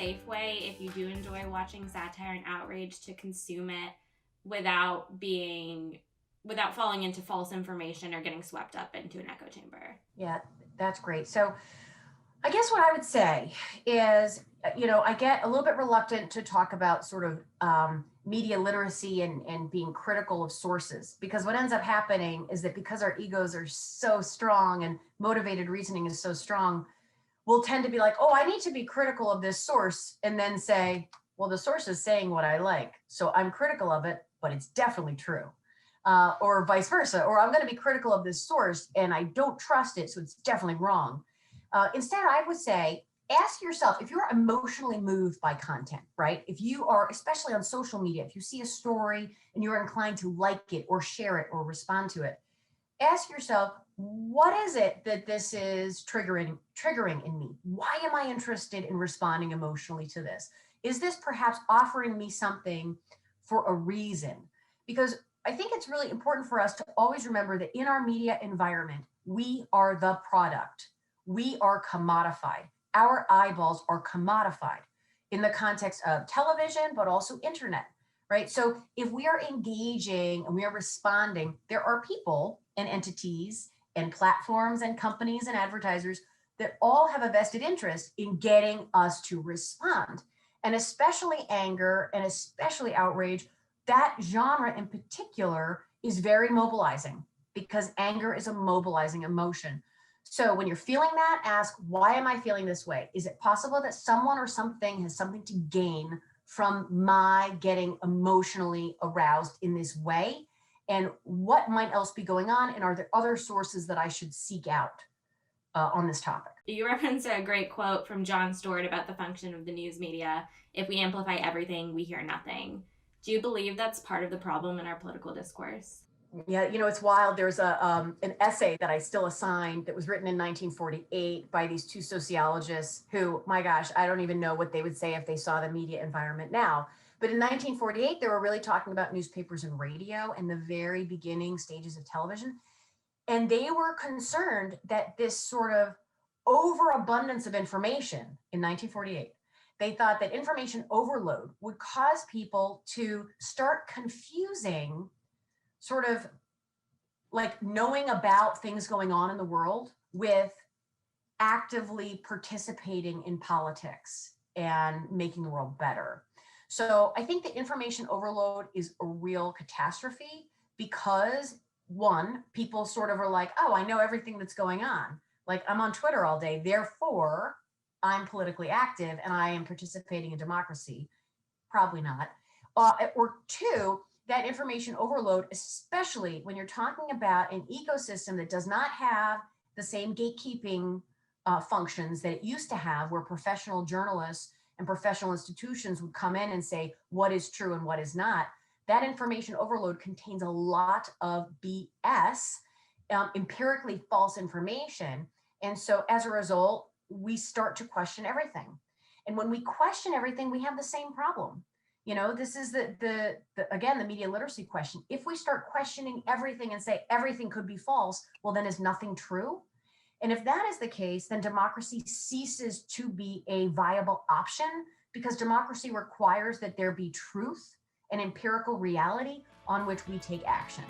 safe way, if you do enjoy watching satire and outrage, to consume it without falling into false information or getting swept up into an echo chamber. Yeah, that's great. So I guess what I would say is, I get a little bit reluctant to talk about sort of media literacy and being critical of sources, because what ends up happening is that because our egos are so strong and motivated reasoning is so strong, we'll tend to be like, oh, I need to be critical of this source, and then say, well, the source is saying what I like, so I'm critical of it, but it's definitely true. Or vice versa, or I'm going to be critical of this source and I don't trust it, so it's definitely wrong. Instead, I would say, ask yourself, if you're emotionally moved by content, right? If you are, especially on social media, if you see a story and you're inclined to like it or share it or respond to it, ask yourself, what is it that this is triggering in me? Why am I interested in responding emotionally to this? Is this perhaps offering me something for a reason? Because I think it's really important for us to always remember that in our media environment, we are the product. We are commodified. Our eyeballs are commodified in the context of television, but also internet, right? So if we are engaging and we are responding, there are people and entities and platforms and companies and advertisers that all have a vested interest in getting us to respond. And especially anger and especially outrage, that genre in particular is very mobilizing, because anger is a mobilizing emotion. So when you're feeling that, ask, why am I feeling this way? Is it possible that someone or something has something to gain from my getting emotionally aroused in this way? And what might else be going on? And are there other sources that I should seek out on this topic? You reference a great quote from Jon Stewart about the function of the news media. If we amplify everything, we hear nothing. Do you believe that's part of the problem in our political discourse? Yeah, it's wild. There's an essay that I still assigned that was written in 1948 by these two sociologists who, my gosh, I don't even know what they would say if they saw the media environment now. But in 1948, they were really talking about newspapers and radio and the very beginning stages of television. And they were concerned that this sort of overabundance of information in 1948, they thought that information overload would cause people to start confusing sort of like knowing about things going on in the world with actively participating in politics and making the world better. So I think that information overload is a real catastrophe, because one, people sort of are like, oh, I know everything that's going on. Like, I'm on Twitter all day, therefore I'm politically active and I am participating in democracy. Probably not. Or two, that information overload, especially when you're talking about an ecosystem that does not have the same gatekeeping functions that it used to have, where professional journalists and professional institutions would come in and say what is true and what is not. That information overload contains a lot of BS, empirically false information. And so as a result, we start to question everything. And when we question everything, we have the same problem. This is the again, the media literacy question. If we start questioning everything and say everything could be false, well, then is nothing true? And if that is the case, then democracy ceases to be a viable option, because democracy requires that there be truth and empirical reality on which we take action.